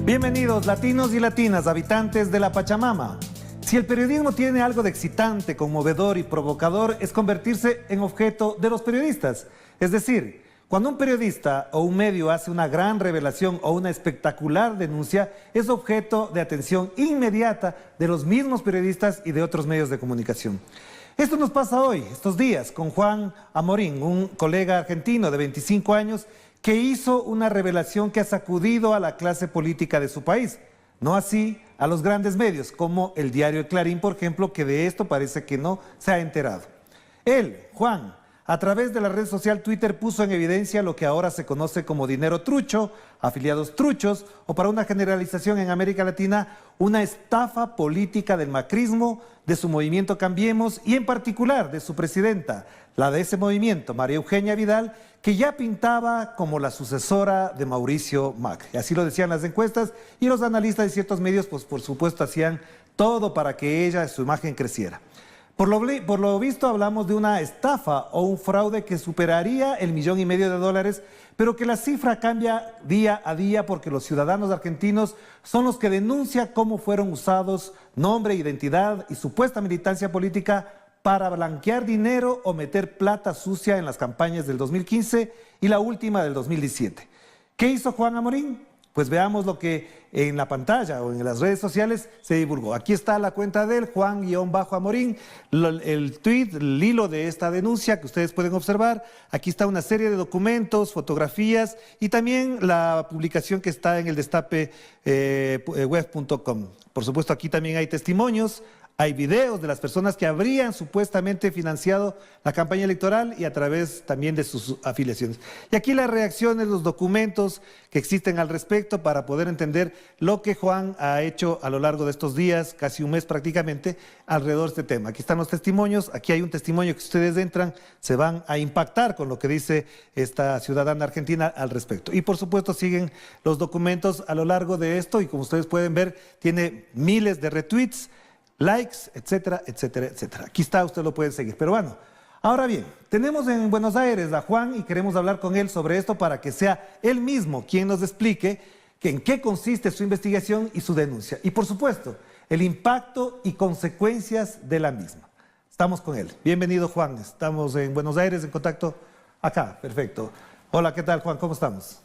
Bienvenidos latinos y latinas, habitantes de la Pachamama. Si el periodismo tiene algo de excitante, conmovedor y provocador, es convertirse en objeto de los periodistas. Es decir, cuando un periodista o un medio hace una gran revelación o una espectacular denuncia, es objeto de atención inmediata de los mismos periodistas y de otros medios de comunicación. Esto nos pasa hoy, estos días, con Juan Amorín, un colega argentino de 25 años que hizo una revelación que ha sacudido a la clase política de su país. No así a los grandes medios, como el diario El Clarín, por ejemplo, que de esto parece que no se ha enterado. Él, Juan, a través de la red social Twitter puso en evidencia lo que ahora se conoce como dinero trucho, afiliados truchos, o para una generalización en América Latina, una estafa política del macrismo, de su movimiento Cambiemos y en particular de su presidenta, la de ese movimiento, María Eugenia Vidal, que ya pintaba como la sucesora de Mauricio Macri. Así lo decían las encuestas y los analistas de ciertos medios, pues por supuesto hacían todo para que ella, su imagen creciera. Por lo visto hablamos de una estafa o un fraude que superaría el $1,5 millones, pero que la cifra cambia día a día porque los ciudadanos argentinos son los que denuncian cómo fueron usados nombre, identidad y supuesta militancia política para blanquear dinero o meter plata sucia en las campañas del 2015 y la última del 2017. ¿Qué hizo Juan Amorín? Pues veamos lo que en la pantalla o en las redes sociales se divulgó. Aquí está la cuenta de él, Juan-Amorín, el tweet, el hilo de esta denuncia que ustedes pueden observar. Aquí está una serie de documentos, fotografías y también la publicación que está en el destape.web.com. Por supuesto, aquí también hay testimonios. Hay videos de las personas que habrían supuestamente financiado la campaña electoral y a través también de sus afiliaciones. Y aquí las reacciones, los documentos que existen al respecto para poder entender lo que Juan ha hecho a lo largo de estos días, casi un mes prácticamente, alrededor de este tema. Aquí están los testimonios, aquí hay un testimonio que ustedes entran, se van a impactar con lo que dice esta ciudadana argentina al respecto. Y por supuesto siguen los documentos a lo largo de esto y como ustedes pueden ver, tiene miles de retweets, likes, etcétera, etcétera, etcétera. Aquí está, usted lo puede seguir. Pero bueno, ahora bien, tenemos en Buenos Aires a Juan y queremos hablar con él sobre esto para que sea él mismo quien nos explique en qué consiste su investigación y su denuncia. Y por supuesto, el impacto y consecuencias de la misma. Estamos con él. Bienvenido, Juan. Estamos en Buenos Aires, en contacto acá. Perfecto. Hola, ¿qué tal, Juan? ¿Cómo estamos?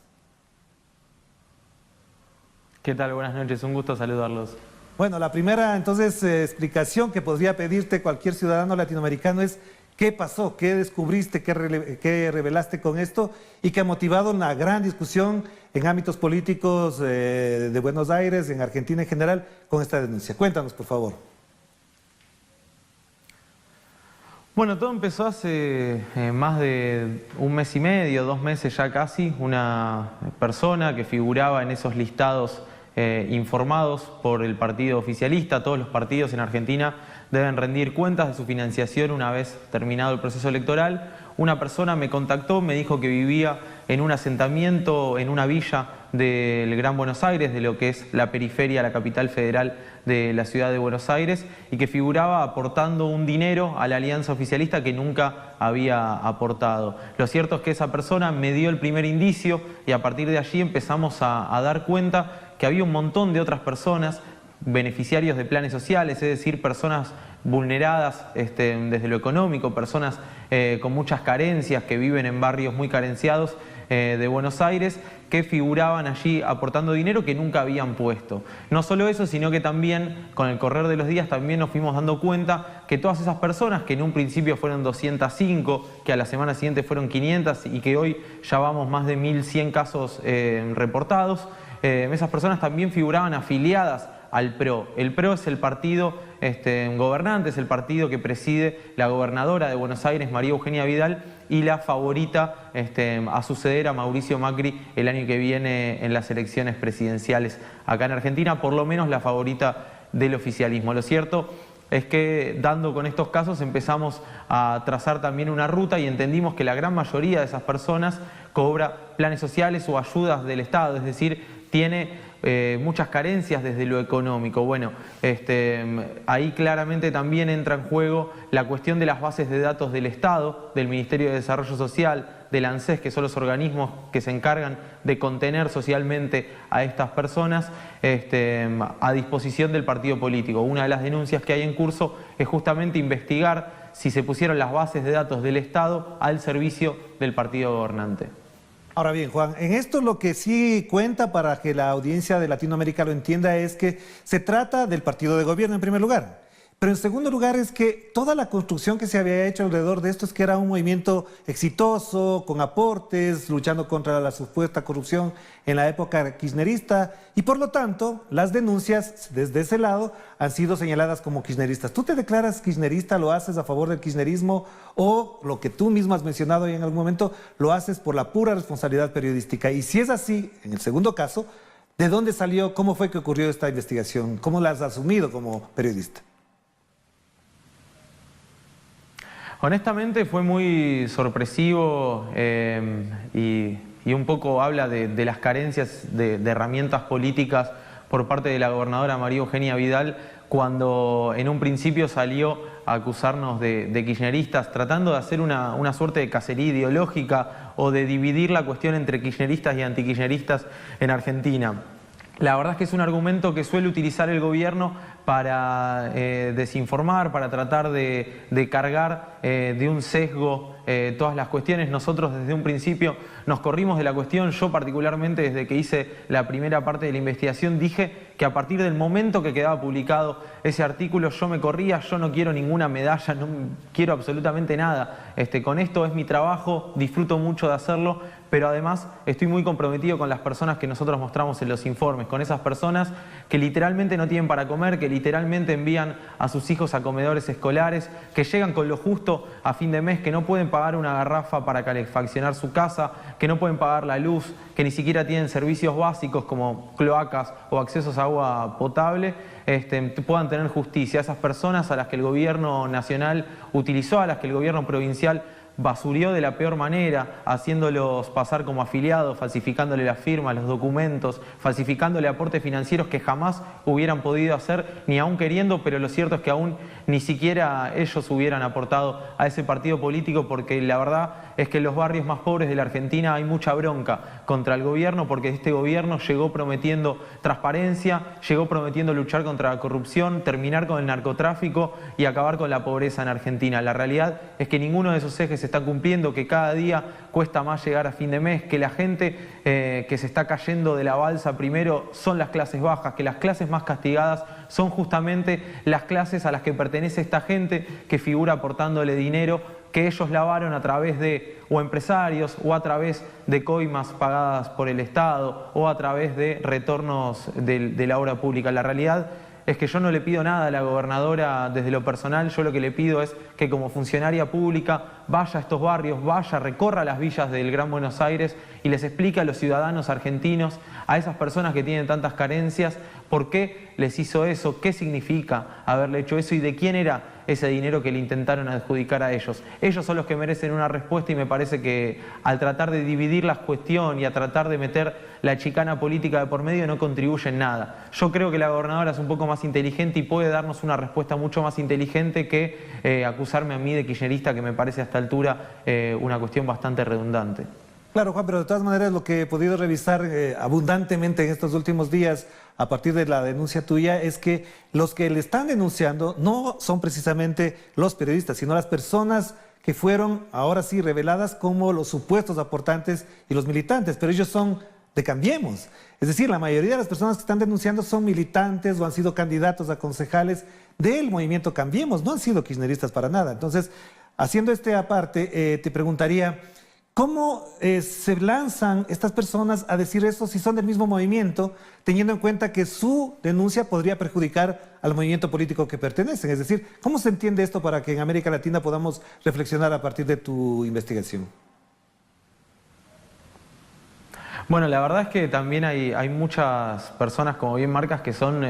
¿Qué tal? Buenas noches. Un gusto saludarlos. Bueno, la primera, entonces, explicación que podría pedirte cualquier ciudadano latinoamericano es ¿qué pasó? ¿Qué descubriste? ¿Qué revelaste con esto? Y que ha motivado una gran discusión en ámbitos políticos de Buenos Aires, en Argentina en general, con esta denuncia. Cuéntanos, por favor. Bueno, todo empezó hace más de un mes y medio, 2 meses ya casi. Una persona que figuraba en esos listados informados por el partido oficialista. Todos los partidos en Argentina deben rendir cuentas de su financiación una vez terminado el proceso electoral. Una persona me contactó, me dijo que vivía en un asentamiento, en una villa del Gran Buenos Aires, de lo que es la periferia, la capital federal de la ciudad de Buenos Aires, y que figuraba aportando un dinero a la alianza oficialista que nunca había aportado. Lo cierto es que esa persona me dio el primer indicio y a partir de allí empezamos a dar cuenta que había un montón de otras personas, beneficiarios de planes sociales, es decir, personas vulneradas desde lo económico, personas con muchas carencias que viven en barrios muy carenciados de Buenos Aires, que figuraban allí aportando dinero que nunca habían puesto. No solo eso, sino que también con el correr de los días también nos fuimos dando cuenta que todas esas personas, que en un principio fueron 205, que a la semana siguiente fueron 500 y que hoy ya vamos más de 1.100 casos reportados, esas personas también figuraban afiliadas al PRO. El PRO es el partido gobernante, es el partido que preside la gobernadora de Buenos Aires, María Eugenia Vidal, y la favorita a suceder a Mauricio Macri el año que viene en las elecciones presidenciales acá en Argentina, por lo menos la favorita del oficialismo. Lo cierto es que dando con estos casos empezamos a trazar también una ruta y entendimos que la gran mayoría de esas personas cobra planes sociales o ayudas del Estado, es decir, tiene muchas carencias desde lo económico. Bueno, ahí claramente también entra en juego la cuestión de las bases de datos del Estado, del Ministerio de Desarrollo Social, del ANSES, que son los organismos que se encargan de contener socialmente a estas personas, a disposición del partido político. Una de las denuncias que hay en curso es justamente investigar si se pusieron las bases de datos del Estado al servicio del partido gobernante. Ahora bien, Juan, en esto lo que sí cuenta para que la audiencia de Latinoamérica lo entienda es que se trata del partido de gobierno en primer lugar. Pero en segundo lugar es que toda la construcción que se había hecho alrededor de esto es que era un movimiento exitoso, con aportes, luchando contra la supuesta corrupción en la época kirchnerista y por lo tanto las denuncias desde ese lado han sido señaladas como kirchneristas. ¿Tú te declaras kirchnerista, lo haces a favor del kirchnerismo o lo que tú mismo has mencionado en algún momento, lo haces por la pura responsabilidad periodística? Y si es así, en el segundo caso, ¿de dónde salió, cómo fue que ocurrió esta investigación? ¿Cómo la has asumido como periodista? Honestamente fue muy sorpresivo y un poco habla de las carencias de herramientas políticas por parte de la gobernadora María Eugenia Vidal cuando en un principio salió a acusarnos de kirchneristas, tratando de hacer una suerte de cacería ideológica o de dividir la cuestión entre kirchneristas y antikirchneristas en Argentina. La verdad es que es un argumento que suele utilizar el gobierno para desinformar, para tratar de cargar de un sesgo todas las cuestiones. Nosotros desde un principio nos corrimos de la cuestión. Yo particularmente desde que hice la primera parte de la investigación dije que a partir del momento que quedaba publicado ese artículo yo me corría, yo no quiero ninguna medalla, no quiero absolutamente nada. Con esto es mi trabajo, disfruto mucho de hacerlo, pero además estoy muy comprometido con las personas que nosotros mostramos en los informes, con esas personas que literalmente no tienen para comer, que literalmente envían a sus hijos a comedores escolares, que llegan con lo justo a fin de mes, que no pueden pagar una garrafa para calefaccionar su casa, que no pueden pagar la luz, que ni siquiera tienen servicios básicos como cloacas o accesos a agua potable, puedan tener justicia. Esas personas a las que el gobierno nacional utilizó, a las que el gobierno provincial basurió de la peor manera, haciéndolos pasar como afiliados, falsificándole las firmas, los documentos, falsificándole aportes financieros que jamás hubieran podido hacer, ni aún queriendo, pero lo cierto es que aún ni siquiera ellos hubieran aportado a ese partido político, porque la verdad es que en los barrios más pobres de la Argentina hay mucha bronca contra el gobierno, porque este gobierno llegó prometiendo transparencia, llegó prometiendo luchar contra la corrupción, terminar con el narcotráfico y acabar con la pobreza en Argentina. La realidad es que ninguno de esos ejes se está cumpliendo, que cada día cuesta más llegar a fin de mes, que la gente que se está cayendo de la balsa primero son las clases bajas, que las clases más castigadas son justamente las clases a las que pertenece esta gente que figura aportándole dinero que ellos lavaron a través de o empresarios o a través de coimas pagadas por el Estado o a través de retornos de la obra pública. La realidad es que yo no le pido nada a la gobernadora desde lo personal, yo lo que le pido es que como funcionaria pública vaya a estos barrios, vaya, recorra las villas del Gran Buenos Aires y les explique a los ciudadanos argentinos, a esas personas que tienen tantas carencias, por qué les hizo eso, qué significa haberle hecho eso y de quién era ese dinero que le intentaron adjudicar a ellos. Ellos son los que merecen una respuesta y me parece que al tratar de dividir la cuestión y a tratar de meter la chicana política de por medio no contribuye en nada. Yo creo que la gobernadora es un poco más inteligente y puede darnos una respuesta mucho más inteligente que acusarme a mí de kirchnerista, que me parece a esta altura una cuestión bastante redundante. Claro, Juan, pero de todas maneras lo que he podido revisar abundantemente en estos últimos días a partir de la denuncia tuya es que los que le están denunciando no son precisamente los periodistas, sino las personas que fueron ahora sí reveladas como los supuestos aportantes y los militantes, pero ellos son de Cambiemos. Es decir, la mayoría de las personas que están denunciando son militantes o han sido candidatos a concejales del movimiento Cambiemos, no han sido kirchneristas para nada. Entonces, haciendo este aparte, te preguntaría, ¿cómo se lanzan estas personas a decir eso si son del mismo movimiento, teniendo en cuenta que su denuncia podría perjudicar al movimiento político que pertenecen? Es decir, ¿cómo se entiende esto para que en América Latina podamos reflexionar a partir de tu investigación? Bueno, la verdad es que también hay muchas personas, como bien marcas, que son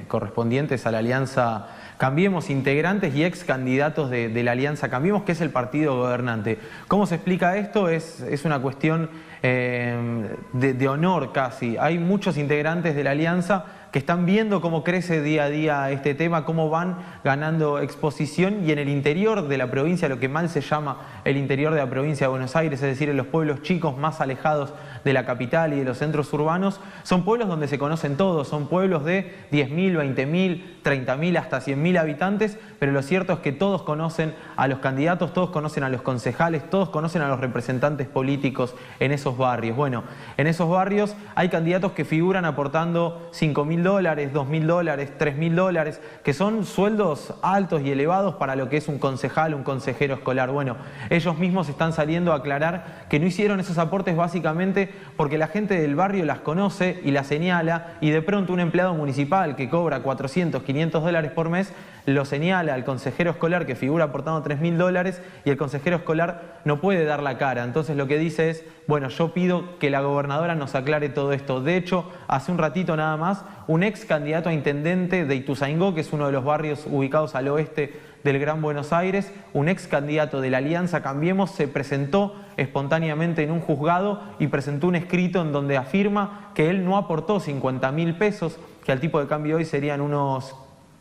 correspondientes a la Alianza Cambiemos, integrantes y ex candidatos de la Alianza Cambiemos, que es el partido gobernante. ¿Cómo se explica esto? Es una cuestión de honor casi. Hay muchos integrantes de la Alianza que están viendo cómo crece día a día este tema, cómo van ganando exposición, y en el interior de la provincia, lo que mal se llama el interior de la provincia de Buenos Aires, es decir, en los pueblos chicos más alejados de la capital y de los centros urbanos, son pueblos donde se conocen todos, son pueblos de 10.000, 20.000, 30.000, hasta 100.000 habitantes, pero lo cierto es que todos conocen a los candidatos, todos conocen a los concejales, todos conocen a los representantes políticos en esos barrios. Bueno, en esos barrios hay candidatos que figuran aportando $5.000, $2.000, $3.000, que son sueldos altos y elevados para lo que es un concejal, un consejero escolar. Bueno, ellos mismos están saliendo a aclarar que no hicieron esos aportes básicamente porque la gente del barrio las conoce y las señala, y de pronto un empleado municipal que cobra $400, $500 por mes lo señala al consejero escolar que figura aportando $3.000, y el consejero escolar no puede dar la cara. Entonces lo que dice es, bueno, yo pido que la gobernadora nos aclare todo esto. De hecho, hace un ratito nada más, un ex candidato a intendente de Ituzaingó, que es uno de los barrios ubicados al oeste del Gran Buenos Aires, un ex candidato de la Alianza Cambiemos, se presentó espontáneamente en un juzgado y presentó un escrito en donde afirma que él no aportó 50.000 pesos, que al tipo de cambio hoy serían unos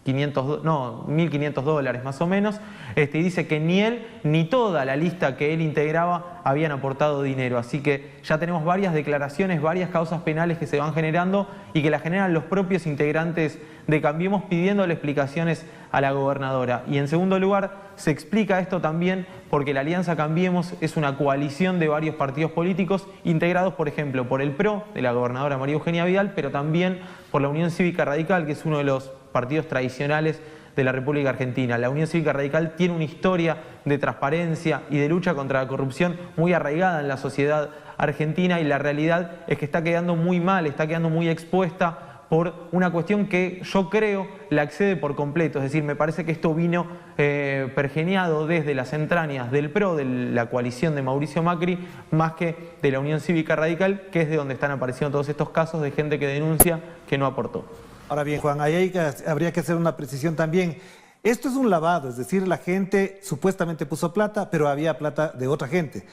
$1.500 más o menos, y dice que ni él ni toda la lista que él integraba habían aportado dinero. Así que ya tenemos varias declaraciones, varias causas penales que se van generando y que las generan los propios integrantes de Cambiemos pidiéndole explicaciones a la gobernadora. Y en segundo lugar, se explica esto también porque la Alianza Cambiemos es una coalición de varios partidos políticos integrados, por ejemplo, por el PRO de la gobernadora María Eugenia Vidal, pero también por la Unión Cívica Radical, que es uno de los partidos tradicionales de la República Argentina. La Unión Cívica Radical tiene una historia de transparencia y de lucha contra la corrupción muy arraigada en la sociedad argentina, y la realidad es que está quedando muy mal, está quedando muy expuesta por una cuestión que yo creo la excede por completo. Es decir, me parece que esto vino pergeñado desde las entrañas del PRO, de la coalición de Mauricio Macri, más que de la Unión Cívica Radical, que es de donde están apareciendo todos estos casos de gente que denuncia que no aportó. Ahora bien, Juan, ahí habría que hacer una precisión también. Esto es un lavado, es decir, la gente supuestamente puso plata, pero había plata de otra gente.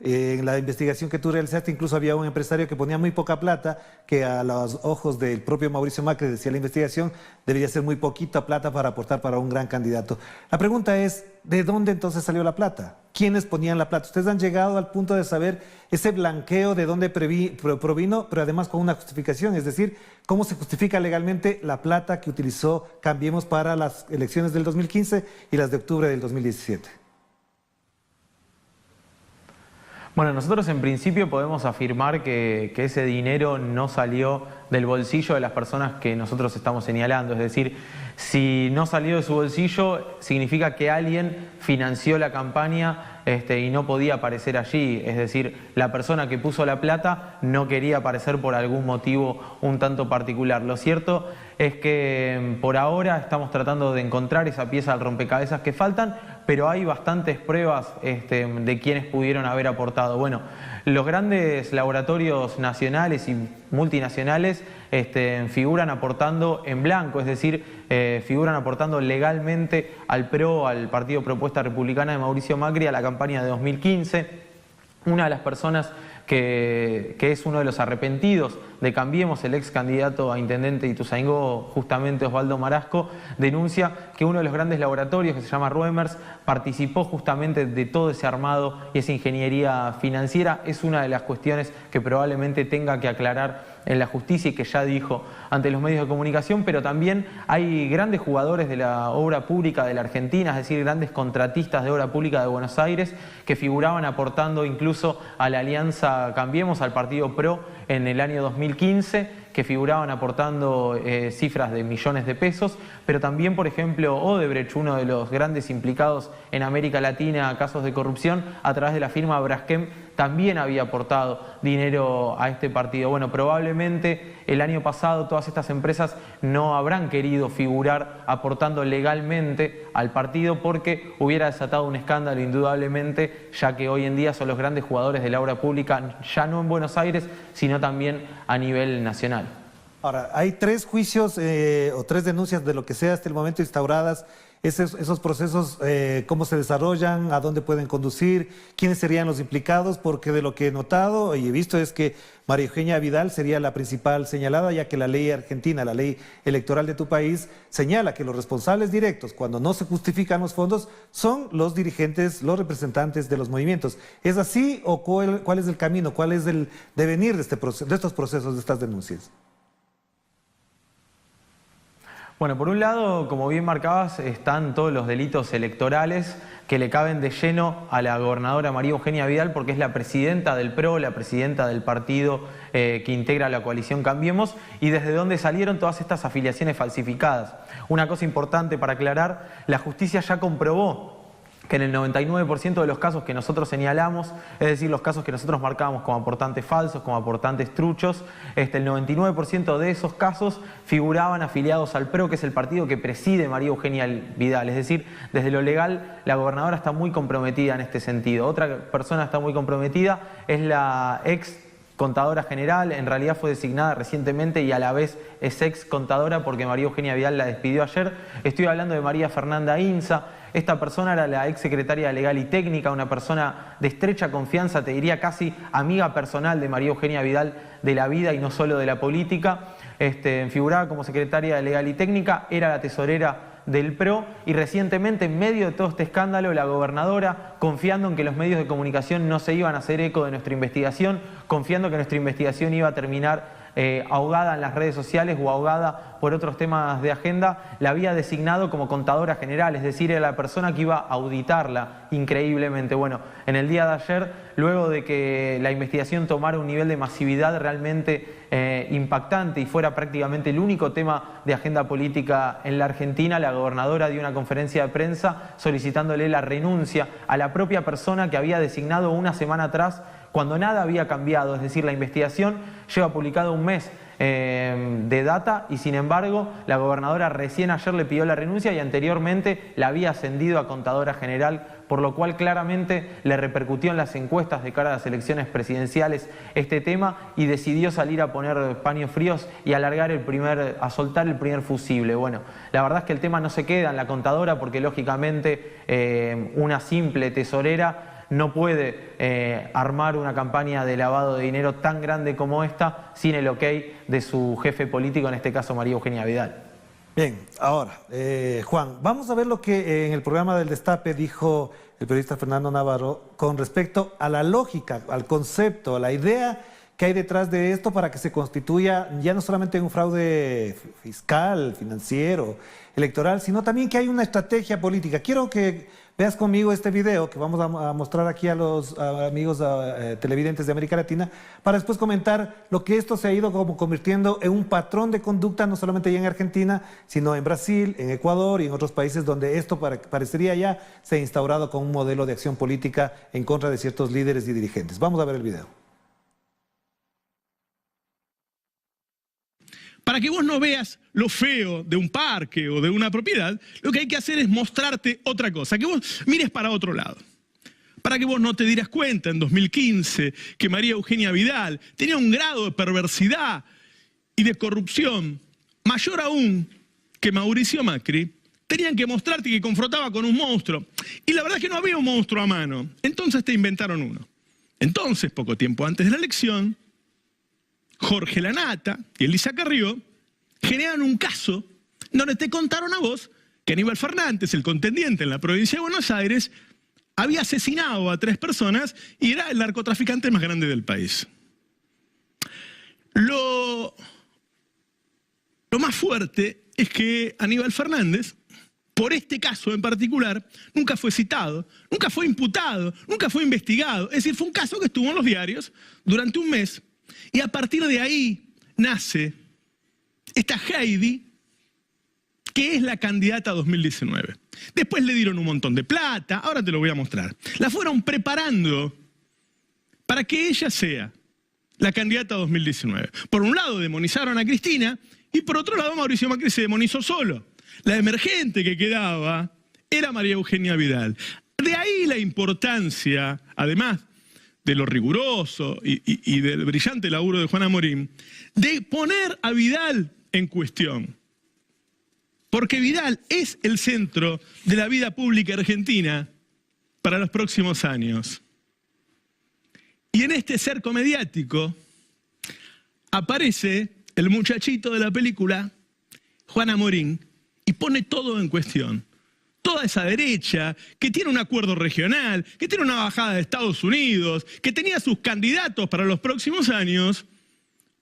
En la investigación que tú realizaste, incluso había un empresario que ponía muy poca plata, que a los ojos del propio Mauricio Macri, decía la investigación, debería ser muy poquita plata para aportar para un gran candidato. La pregunta es, ¿de dónde entonces salió la plata? ¿Quiénes ponían la plata? Ustedes han llegado al punto de saber ese blanqueo de dónde provino, pero además con una justificación, es decir, ¿cómo se justifica legalmente la plata que utilizó Cambiemos para las elecciones del 2015 y las de octubre del 2017? Bueno, nosotros en principio podemos afirmar que ese dinero no salió del bolsillo de las personas que nosotros estamos señalando. Es decir, si no salió de su bolsillo, significa que alguien financió la campaña y no podía aparecer allí. Es decir, la persona que puso la plata no quería aparecer por algún motivo un tanto particular. Lo cierto es que por ahora estamos tratando de encontrar esa pieza del rompecabezas que faltan, pero hay bastantes pruebas de quienes pudieron haber aportado. Bueno, los grandes laboratorios nacionales y multinacionales figuran aportando en blanco, es decir, figuran aportando legalmente al PRO, al Partido Propuesta Republicana de Mauricio Macri, a la campaña de 2015. Una de las personas que es uno de los arrepentidos de Cambiemos, el ex candidato a intendente de Ituzaingó, justamente Osvaldo Marasco, denuncia que uno de los grandes laboratorios, que se llama Ruemers, participó justamente de todo ese armado y esa ingeniería financiera. Es una de las cuestiones que probablemente tenga que aclarar en la justicia y que ya dijo ante los medios de comunicación, pero también hay grandes jugadores de la obra pública de la Argentina, es decir, grandes contratistas de obra pública de Buenos Aires que figuraban aportando incluso a la Alianza Cambiemos, al Partido PRO, en el año 2015, que figuraban aportando cifras de millones de pesos, pero también, por ejemplo, Odebrecht, uno de los grandes implicados en América Latina a casos de corrupción, a través de la firma Braskem, también había aportado dinero a este partido. Bueno, probablemente el año pasado todas estas empresas no habrán querido figurar aportando legalmente al partido porque hubiera desatado un escándalo indudablemente, ya que hoy en día son los grandes jugadores de la obra pública, ya no en Buenos Aires, sino también a nivel nacional. Ahora, hay 3 juicios o 3 denuncias de lo que sea hasta el momento instauradas. Esos procesos, ¿cómo se desarrollan? ¿A dónde pueden conducir? ¿Quiénes serían los implicados? Porque de lo que he notado y he visto es que María Eugenia Vidal sería la principal señalada, ya que la ley argentina, la ley electoral de tu país, señala que los responsables directos, cuando no se justifican los fondos, son los dirigentes, los representantes de los movimientos. ¿Es así o cuál es el camino? ¿Cuál es el devenir de estos procesos, de estas denuncias? Bueno, por un lado, como bien marcabas, están todos los delitos electorales que le caben de lleno a la gobernadora María Eugenia Vidal, porque es la presidenta del PRO, la presidenta del partido que integra la coalición Cambiemos, y desde donde salieron todas estas afiliaciones falsificadas. Una cosa importante para aclarar, la justicia ya comprobó que en el 99% de los casos que nosotros señalamos, es decir, los casos que nosotros marcábamos como aportantes falsos, como aportantes truchos, el 99% de esos casos figuraban afiliados al PRO, que es el partido que preside María Eugenia Vidal. Es decir, desde lo legal, la gobernadora está muy comprometida en este sentido. Otra persona está muy comprometida es la ex contadora general, en realidad fue designada recientemente y a la vez es ex contadora porque María Eugenia Vidal la despidió ayer. Estoy hablando de María Fernanda Inza. Esta persona era la ex secretaria legal y técnica, una persona de estrecha confianza, te diría casi amiga personal de María Eugenia Vidal de la vida y no solo de la política. Figuraba como secretaria de legal y técnica, era la tesorera del PRO y recientemente, en medio de todo este escándalo, la gobernadora, confiando en que los medios de comunicación no se iban a hacer eco de nuestra investigación, confiando que nuestra investigación iba a terminar ahogada en las redes sociales o ahogada por otros temas de agenda, la había designado como contadora general, es decir, era la persona que iba a auditarla increíblemente. Bueno, en el día de ayer, luego de que la investigación tomara un nivel de masividad realmente impactante y fuera prácticamente el único tema de agenda política en la Argentina, la gobernadora dio una conferencia de prensa solicitándole la renuncia a la propia persona que había designado una semana atrás cuando nada había cambiado, es decir, la investigación lleva publicado un mes de data y sin embargo la gobernadora recién ayer le pidió la renuncia y anteriormente la había ascendido a contadora general, por lo cual claramente le repercutió en las encuestas de cara a las elecciones presidenciales este tema y decidió salir a poner paños fríos y a soltar el primer fusible. Bueno, la verdad es que el tema no se queda en la contadora porque lógicamente una simple tesorera no puede armar una campaña de lavado de dinero tan grande como esta sin el ok de su jefe político, en este caso María Eugenia Vidal. Bien, ahora, Juan, vamos a ver lo que en el programa del Destape dijo el periodista Fernando Navarro con respecto a la lógica, al concepto, a la idea que hay detrás de esto para que se constituya ya no solamente un fraude fiscal, financiero, electoral, sino también que hay una estrategia política. Quiero que veas conmigo este video que vamos a mostrar aquí a los amigos televidentes de América Latina para después comentar lo que esto se ha ido como convirtiendo en un patrón de conducta, no solamente ya en Argentina, sino en Brasil, en Ecuador y en otros países donde esto parecería ya se ha instaurado como un modelo de acción política en contra de ciertos líderes y dirigentes. Vamos a ver el video. Para que vos no veas lo feo de un parque o de una propiedad, lo que hay que hacer es mostrarte otra cosa, que vos mires para otro lado. Para que vos no te dieras cuenta en 2015 que María Eugenia Vidal tenía un grado de perversidad y de corrupción mayor aún que Mauricio Macri, tenían que mostrarte que confrontaba con un monstruo. Y la verdad es que no había un monstruo a mano, entonces te inventaron uno. Entonces, poco tiempo antes de la elección, Jorge Lanata y Elisa Carrió generan un caso donde te contaron a vos que Aníbal Fernández, el contendiente en la provincia de Buenos Aires, había asesinado a 3 personas y era el narcotraficante más grande del país. Lo más fuerte es que Aníbal Fernández, por este caso en particular, nunca fue citado, nunca fue imputado, nunca fue investigado. Es decir, fue un caso que estuvo en los diarios durante un mes. Y a partir de ahí nace esta Heidi, que es la candidata a 2019. Después le dieron un montón de plata, ahora te lo voy a mostrar. La fueron preparando para que ella sea la candidata a 2019. Por un lado demonizaron a Cristina y por otro lado Mauricio Macri se demonizó solo. La emergente que quedaba era María Eugenia Vidal. De ahí la importancia, además de lo riguroso y del brillante laburo de Juan Amorín, de poner a Vidal en cuestión. Porque Vidal es el centro de la vida pública argentina para los próximos años. Y en este cerco mediático aparece el muchachito de la película, Juan Amorín, y pone todo en cuestión. Toda esa derecha que tiene un acuerdo regional, que tiene una embajada de Estados Unidos, que tenía sus candidatos para los próximos años,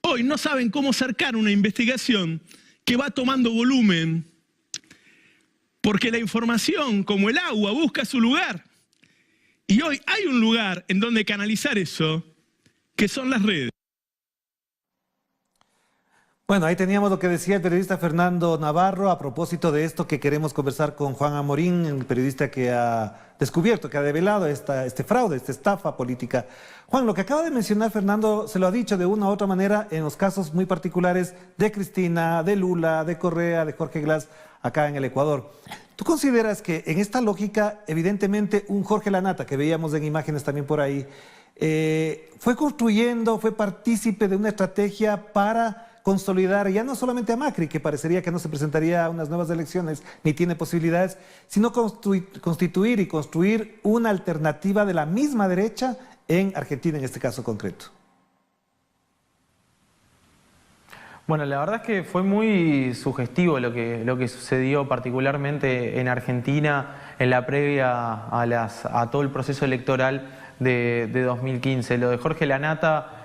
hoy no saben cómo cercar una investigación que va tomando volumen, porque la información, como el agua, busca su lugar. Y hoy hay un lugar en donde canalizar eso, que son las redes. Bueno, ahí teníamos lo que decía el periodista Fernando Navarro a propósito de esto que queremos conversar con Juan Amorín, el periodista que ha descubierto, que ha develado este fraude, esta estafa política. Juan, lo que acaba de mencionar Fernando se lo ha dicho de una u otra manera en los casos muy particulares de Cristina, de Lula, de Correa, de Jorge Glass, acá en el Ecuador. ¿Tú consideras que en esta lógica, evidentemente, un Jorge Lanata, que veíamos en imágenes también por ahí, fue construyendo, fue partícipe de una estrategia para consolidar ya no solamente a Macri, que parecería que no se presentaría a unas nuevas elecciones ni tiene posibilidades, sino constituir y construir una alternativa de la misma derecha en Argentina en este caso concreto? Bueno, la verdad es que fue muy sugestivo lo que sucedió particularmente en Argentina en la previa a todo el proceso electoral de 2015. Lo de Jorge Lanata,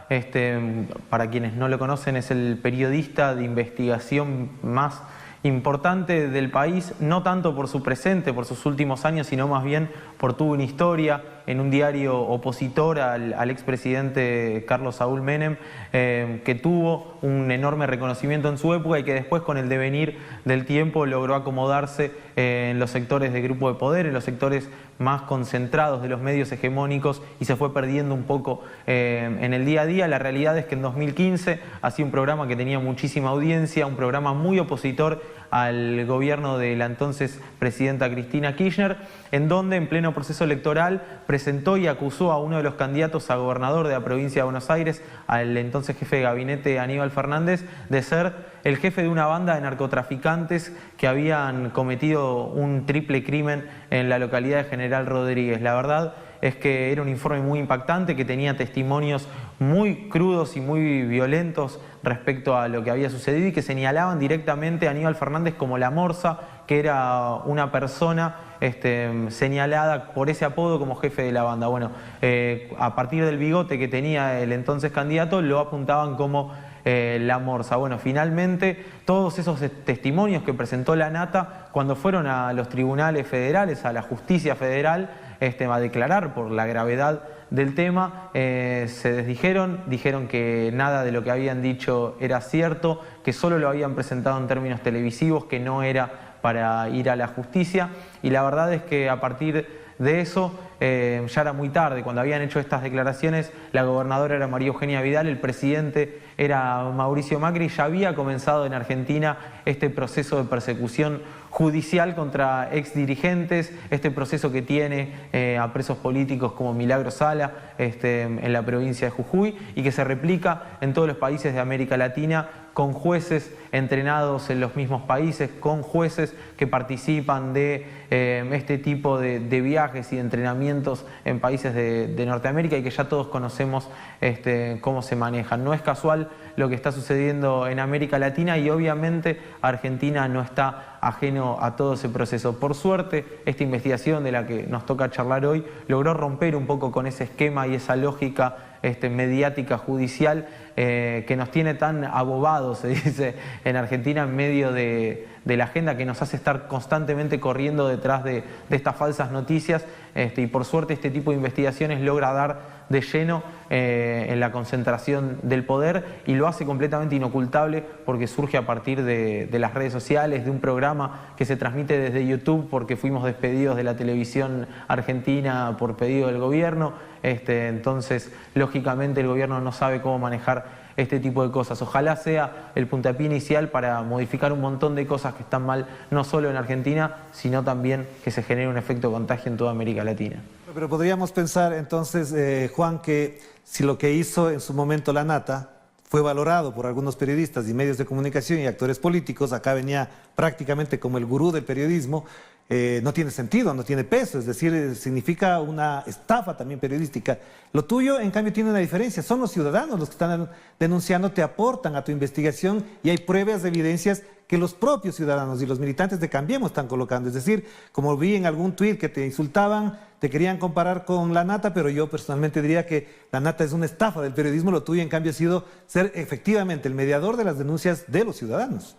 para quienes no lo conocen, es el periodista de investigación más importante del país, no tanto por su presente, por sus últimos años, sino más bien por tuvo una historia en un diario opositor al expresidente Carlos Saúl Menem, que tuvo un enorme reconocimiento en su época y que después, con el devenir del tiempo, logró acomodarse en los sectores de grupo de poder, en los sectores más concentrados de los medios hegemónicos, y se fue perdiendo un poco en el día a día. La realidad es que en 2015 hacía un programa que tenía muchísima audiencia, un programa muy opositor al gobierno de la entonces presidenta Cristina Kirchner, en donde en pleno proceso electoral presentó y acusó a uno de los candidatos a gobernador de la provincia de Buenos Aires, al entonces jefe de gabinete Aníbal Fernández, de ser el jefe de una banda de narcotraficantes que habían cometido un triple crimen en la localidad de General Rodríguez. La verdad es que era un informe muy impactante, que tenía testimonios muy crudos y muy violentos respecto a lo que había sucedido y que señalaban directamente a Aníbal Fernández como la Morsa, que era una persona señalada por ese apodo como jefe de la banda. Bueno, a partir del bigote que tenía el entonces candidato, lo apuntaban como la Morsa. Bueno, finalmente todos esos testimonios que presentó Lanata cuando fueron a los tribunales federales, a la justicia federal, a declarar por la gravedad del tema, se desdijeron, dijeron que nada de lo que habían dicho era cierto, que solo lo habían presentado en términos televisivos, que no era para ir a la justicia, y la verdad es que a partir de eso ya era muy tarde. Cuando habían hecho estas declaraciones, la gobernadora era María Eugenia Vidal, el presidente era Mauricio Macri. Ya había comenzado en Argentina este proceso de persecución judicial contra exdirigentes, este proceso que tiene a presos políticos como Milagro Sala en la provincia de Jujuy, y que se replica en todos los países de América Latina, con jueces entrenados en los mismos países, con jueces que participan de este tipo de viajes y de entrenamientos en países de Norteamérica, y que ya todos conocemos cómo se manejan. No es casual lo que está sucediendo en América Latina, y obviamente Argentina no está ajeno a todo ese proceso. Por suerte, esta investigación de la que nos toca charlar hoy logró romper un poco con ese esquema y esa lógica mediática judicial que nos tiene tan abobados, se dice en Argentina, en medio de la agenda, que nos hace estar constantemente corriendo detrás de estas falsas noticias, y por suerte este tipo de investigaciones logra dar de lleno en la concentración del poder, y lo hace completamente inocultable porque surge a partir de las redes sociales, de un programa que se transmite desde YouTube porque fuimos despedidos de la televisión argentina por pedido del gobierno. Entonces, lógicamente, el gobierno no sabe cómo manejar este tipo de cosas. Ojalá sea el puntapié inicial para modificar un montón de cosas que están mal, no solo en Argentina, sino también que se genere un efecto contagio en toda América Latina. Pero podríamos pensar entonces, Juan, que si lo que hizo en su momento La Nata fue valorado por algunos periodistas y medios de comunicación y actores políticos, acá venía prácticamente como el gurú del periodismo, no tiene sentido, no tiene peso, es decir, significa una estafa también periodística. Lo tuyo, en cambio, tiene una diferencia, son los ciudadanos los que están denunciando, te aportan a tu investigación y hay pruebas, evidencias que los propios ciudadanos y los militantes de Cambiemos están colocando. Es decir, como vi en algún tuit que te insultaban, te querían comparar con La Nata, pero yo personalmente diría que La Nata es una estafa del periodismo, lo tuyo en cambio ha sido ser efectivamente el mediador de las denuncias de los ciudadanos.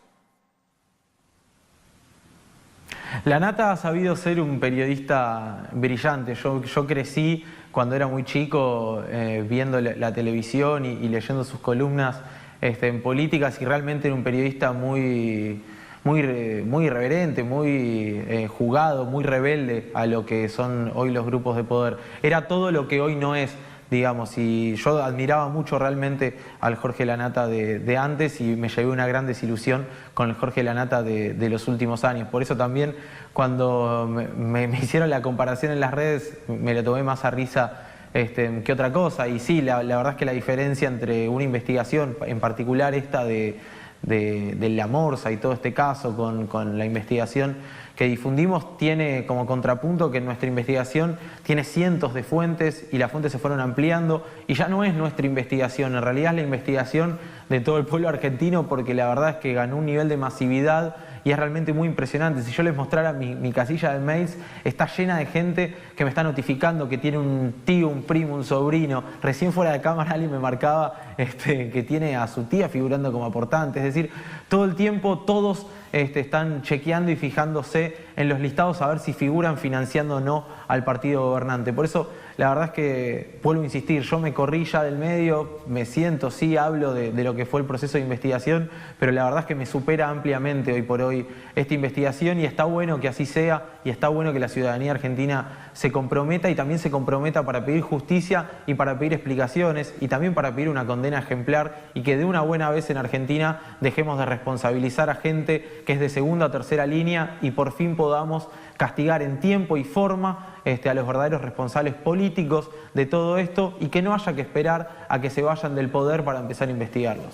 La Nata ha sabido ser un periodista brillante. Yo crecí cuando era muy chico viendo la televisión y leyendo sus columnas en políticas, y realmente era un periodista muy irreverente, muy jugado, muy rebelde a lo que son hoy los grupos de poder. Era todo lo que hoy no es, digamos, y yo admiraba mucho realmente al Jorge La Nata de antes, y me llevé una gran desilusión con el Jorge La Nata de los últimos años. Por eso también cuando me hicieron la comparación en las redes me lo tomé más a risa que otra cosa. Y sí, la verdad es que la diferencia entre una investigación, en particular esta de la Morsa y todo este caso con la investigación que difundimos, tiene como contrapunto que nuestra investigación tiene cientos de fuentes y las fuentes se fueron ampliando y ya no es nuestra investigación, en realidad es la investigación de todo el pueblo argentino, porque la verdad es que ganó un nivel de masividad y es realmente muy impresionante. Si yo les mostrara mi casilla de mails, está llena de gente que me está notificando que tiene un tío, un primo, un sobrino. Recién fuera de cámara alguien me marcaba que tiene a su tía figurando como aportante. Es decir, todo el tiempo todos están chequeando y fijándose en los listados a ver si figuran financiando o no al partido gobernante. Por eso, la verdad es que, vuelvo a insistir, yo me corrí ya del medio, me siento, sí, hablo de lo que fue el proceso de investigación, pero la verdad es que me supera ampliamente hoy por hoy esta investigación, y está bueno que así sea, y está bueno que la ciudadanía argentina se comprometa, y también se comprometa para pedir justicia y para pedir explicaciones, y también para pedir una condena ejemplar, y que de una buena vez en Argentina dejemos de responsabilizar a gente que es de segunda o tercera línea y por fin podamos castigar en tiempo y forma a los verdaderos responsables políticos de todo esto, y que no haya que esperar a que se vayan del poder para empezar a investigarlos.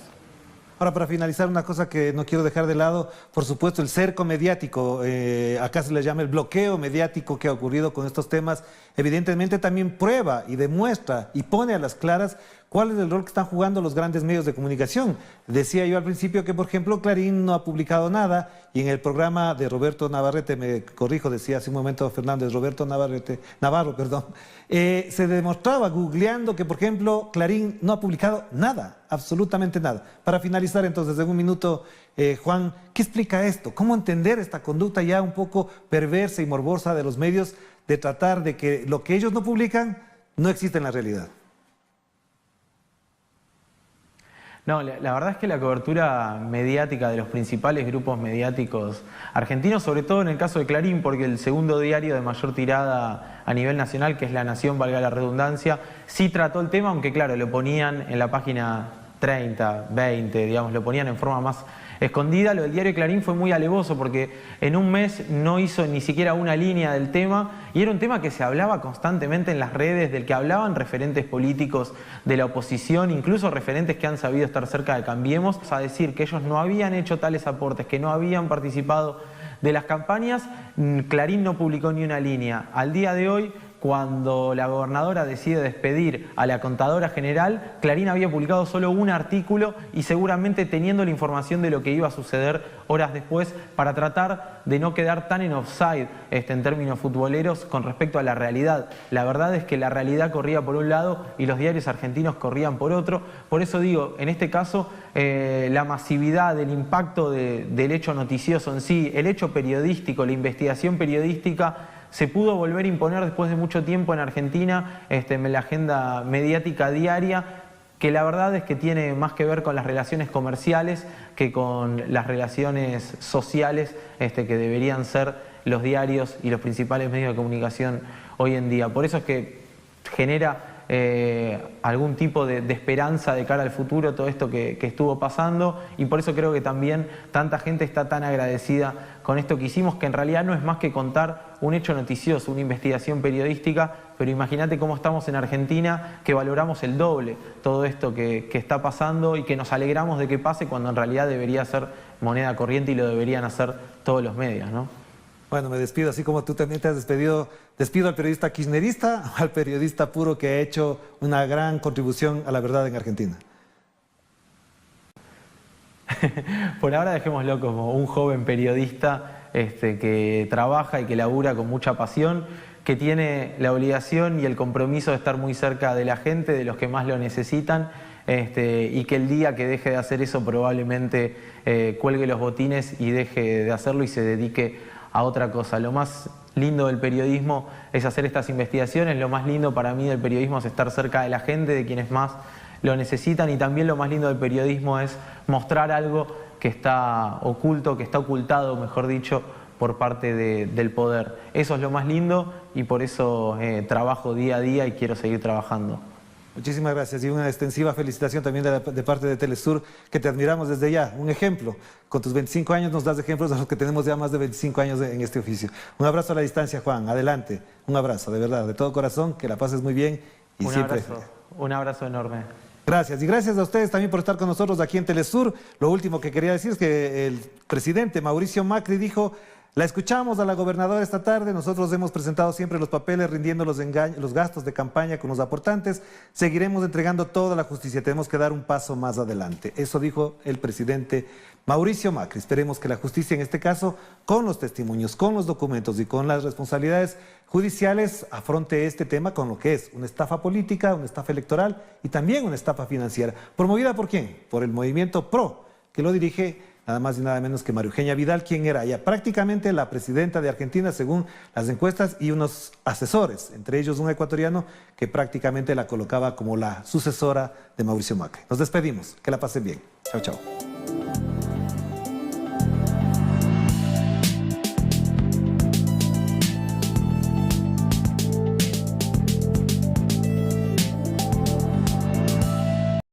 Ahora, para finalizar, una cosa que no quiero dejar de lado, por supuesto, el cerco mediático, acá se le llama el bloqueo mediático que ha ocurrido con estos temas, evidentemente también prueba y demuestra y pone a las claras cuál es el rol que están jugando los grandes medios de comunicación. Decía yo al principio que, por ejemplo, Clarín no ha publicado nada, y en el programa de Roberto Navarrete, me corrijo, decía hace un momento Fernández, Navarro, se demostraba googleando que, por ejemplo, Clarín no ha publicado nada, absolutamente nada. Para finalizar entonces, en un minuto, Juan, ¿qué explica esto? ¿Cómo entender esta conducta ya un poco perversa y morbosa de los medios de tratar de que lo que ellos no publican no existe en la realidad? No, la verdad es que la cobertura mediática de los principales grupos mediáticos argentinos, sobre todo en el caso de Clarín, porque el segundo diario de mayor tirada a nivel nacional, que es La Nación, valga la redundancia, sí trató el tema, aunque claro, lo ponían en la página 30, 20, digamos, lo ponían en forma más escondida. Lo del diario Clarín fue muy alevoso porque en un mes no hizo ni siquiera una línea del tema, y era un tema que se hablaba constantemente en las redes, del que hablaban referentes políticos de la oposición, incluso referentes que han sabido estar cerca de Cambiemos, a decir que ellos no habían hecho tales aportes, que no habían participado de las campañas. Clarín no publicó ni una línea. Al día de hoy, cuando la gobernadora decide despedir a la contadora general, Clarín había publicado solo un artículo, y seguramente teniendo la información de lo que iba a suceder horas después, para tratar de no quedar tan en offside en términos futboleros con respecto a la realidad. La verdad es que la realidad corría por un lado y los diarios argentinos corrían por otro. Por eso digo, en este caso, la masividad, el impacto del hecho noticioso en sí, el hecho periodístico, la investigación periodística, se pudo volver a imponer después de mucho tiempo en Argentina, en la agenda mediática diaria, que la verdad es que tiene más que ver con las relaciones comerciales que con las relaciones sociales que deberían ser los diarios y los principales medios de comunicación hoy en día. Por eso es que genera algún tipo de esperanza de cara al futuro todo esto que estuvo pasando, y por eso creo que también tanta gente está tan agradecida con esto que hicimos, que en realidad no es más que contar un hecho noticioso, una investigación periodística, pero pero imagínate cómo estamos en Argentina, que valoramos el doble todo esto que está pasando y que nos alegramos de que pase cuando en realidad debería ser moneda corriente y lo deberían hacer todos los medios, ¿no? Bueno, me despido, así como tú también te has despedido. Despido al periodista kirchnerista, al periodista puro que ha hecho una gran contribución a la verdad en Argentina. Por ahora dejémoslo como un joven periodista que trabaja y que labura con mucha pasión, que tiene la obligación y el compromiso de estar muy cerca de la gente, de los que más lo necesitan, y que el día que deje de hacer eso probablemente cuelgue los botines y deje de hacerlo y se dedique a otra cosa. Lo más lindo del periodismo es hacer estas investigaciones, lo más lindo para mí del periodismo es estar cerca de la gente, de quienes más lo necesitan, y también lo más lindo del periodismo es mostrar algo que está oculto, que está ocultado, mejor dicho, por parte del poder. Eso es lo más lindo y por eso trabajo día a día y quiero seguir trabajando. Muchísimas gracias y una extensiva felicitación también de parte de Telesur, que te admiramos desde ya. Un ejemplo, con tus 25 años nos das ejemplos a los que tenemos ya más de 25 años en este oficio. Un abrazo a la distancia, Juan, adelante. Un abrazo, de verdad, de todo corazón, que la pases muy bien y siempre... Un abrazo enorme. Gracias, y gracias a ustedes también por estar con nosotros aquí en Telesur. Lo último que quería decir es que el presidente Mauricio Macri dijo: la escuchamos a la gobernadora esta tarde, nosotros hemos presentado siempre los papeles rindiendo los gastos de campaña con los aportantes, seguiremos entregando toda la justicia, tenemos que dar un paso más adelante. Eso dijo el presidente Mauricio Macri. Esperemos que la justicia en este caso, con los testimonios, con los documentos y con las responsabilidades judiciales, afronte este tema con lo que es una estafa política, una estafa electoral y también una estafa financiera. ¿Promovida por quién? Por el movimiento PRO, que lo dirige nada más y nada menos que María Eugenia Vidal, quien era ya prácticamente la presidenta de Argentina según las encuestas, y unos asesores, entre ellos un ecuatoriano que prácticamente la colocaba como la sucesora de Mauricio Macri. Nos despedimos, que la pasen bien. Chao, chao.